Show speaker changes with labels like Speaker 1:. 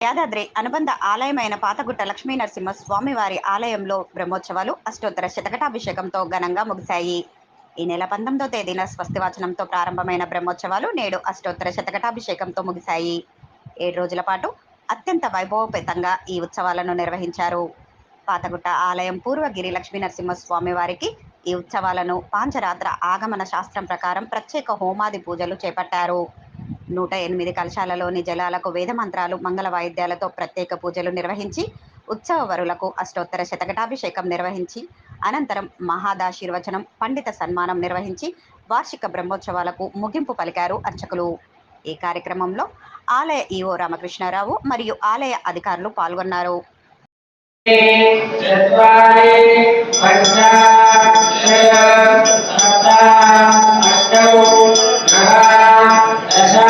Speaker 1: యాదాద్రి అనుబంధ ఆలయమైన పాతగుట్ట లక్ష్మీ నరసింహ స్వామివారి ఆలయంలో బ్రహ్మోత్సవాలు అష్టోత్తర శతఘటాభిషేకంతో ఘనంగా ముగిశాయి. ఈ నెల 19వ తేదీన స్వస్తివాచనంతో ప్రారంభమైన బ్రహ్మోత్సవాలు నేడు అష్టోత్తర శతఘటాభిషేకంతో ముగిశాయి. 7 రోజుల పాటు అత్యంత వైభవోపేతంగా ఈ ఉత్సవాలను నిర్వహించారు. పాతగుట్ట ఆలయం పూర్వగిరి లక్ష్మీ నరసింహ స్వామివారికి ఈ ఉత్సవాలను పాంచరాత్ర ఆగమన శాస్త్రం ప్రకారం ప్రత్యేక హోమాది పూజలు చేపట్టారు. 108 కలశాలలోని జలాలకు వేదమంత్రాలు, మంగళ వాయిద్యాలతో ప్రత్యేక పూజలు నిర్వహించి ఉత్సవ వరులకు అష్టోత్తర శతఘటాభిషేకం నిర్వహించి అనంతరం మహాదాశీర్వచనం, పండిత సన్మానం నిర్వహించి వార్షిక బ్రహ్మోత్సవాలకు ముగింపు పలికారు అర్చకులు. ఈ కార్యక్రమంలో ఆలయ ఈవో రామకృష్ణారావు మరియు ఆలయ అధికారులు పాల్గొన్నారు.
Speaker 2: दश